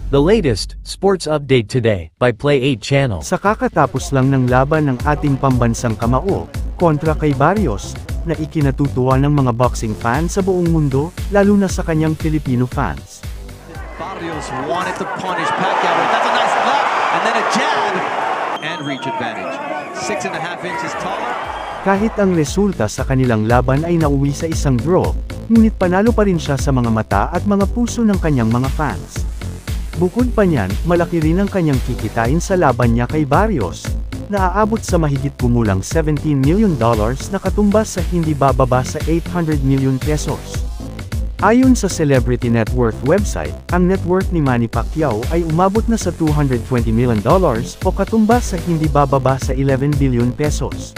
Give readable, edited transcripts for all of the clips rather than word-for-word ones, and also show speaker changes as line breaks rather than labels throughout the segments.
The latest sports update today by Play 8 Channel.
Sa kakatapos lang ng laban ng ating pambansang kamao, kontra kay Barrios, na ikinatutuwa ng mga boxing fans sa buong mundo, lalo na sa kanyang Filipino fans.
Barrios wanted to punish Pacquiao. That's a nice left, and then a jab, and reach advantage. 6.5 inches taller.
Kahit ang resulta sa kanilang laban ay nauwi sa isang draw, ngunit panalo pa rin siya sa mga mata at mga puso ng kanyang mga fans. Bukod pa niyan, malaki rin ang kanyang kikitain sa laban niya kay Barrios, na aabot sa mahigit kumulang $17 million na katumbas sa hindi bababa sa 800 million pesos. Ayon sa Celebrity Net Worth website, ang net worth ni Manny Pacquiao ay umabot na sa $220 million o katumbas sa hindi bababa sa 11 billion pesos.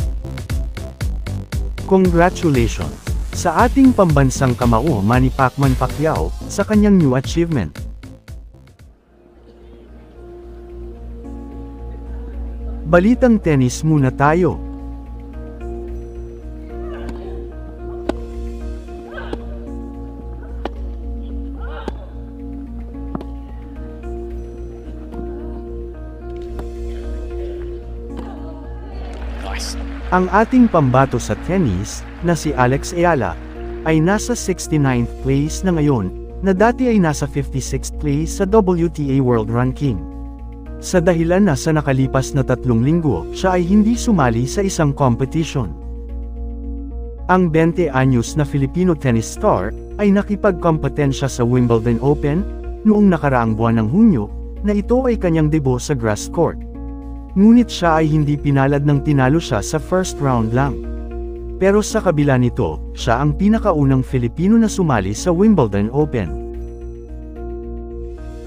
Congratulations sa ating pambansang kamao Manny Pacman Pacquiao sa kanyang new achievement. Balitang tennis muna tayo. Ang ating pambato sa tennis, na si Alex Ayala, ay nasa 69th place na ngayon, na dati ay nasa 56th place sa WTA World Ranking. Sa dahilan na sa nakalipas na 3 linggo, siya ay hindi sumali sa isang competition. Ang 20 anyos na Filipino tennis star, ay nakipagkompetensya sa Wimbledon Open, noong nakaraang buwan ng Hunyo, na ito ay kanyang debut sa grass court. Ngunit siya ay hindi pinalad nang tinalo siya sa first round lang. Pero sa kabila nito, siya ang pinakaunang Filipino na sumali sa Wimbledon Open.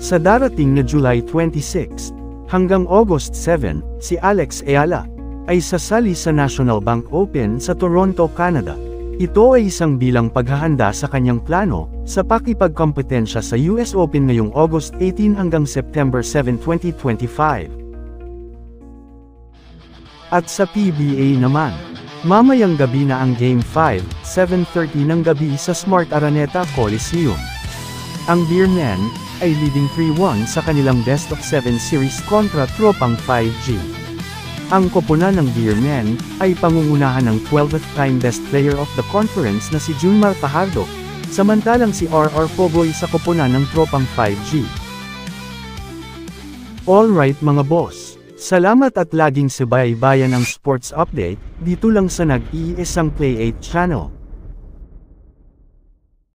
Sa darating na July 26 hanggang August 7, si Alex Ayala ay sasali sa National Bank Open sa Toronto, Canada. Ito ay isang bilang paghahanda sa kanyang plano sa pakikipagkompetensya sa US Open ngayong August 18 hanggang September 7, 2025. At sa PBA naman, mamayang gabi na ang Game 5, 7:30 ng gabi sa Smart Araneta Coliseum. Ang Beermen ay leading 3-1 sa kanilang Best of 7 series kontra tropang 5G. Ang koponan ng Beermen ay pangungunahan ng 12th time Best Player of the Conference na si Junmar Fajardo, samantalang si RR Pogoy sa koponan ng tropang 5G. Alright mga boss, salamat at laging subaybayan ang sports update, dito lang sa nag-iisang Play 8 Channel.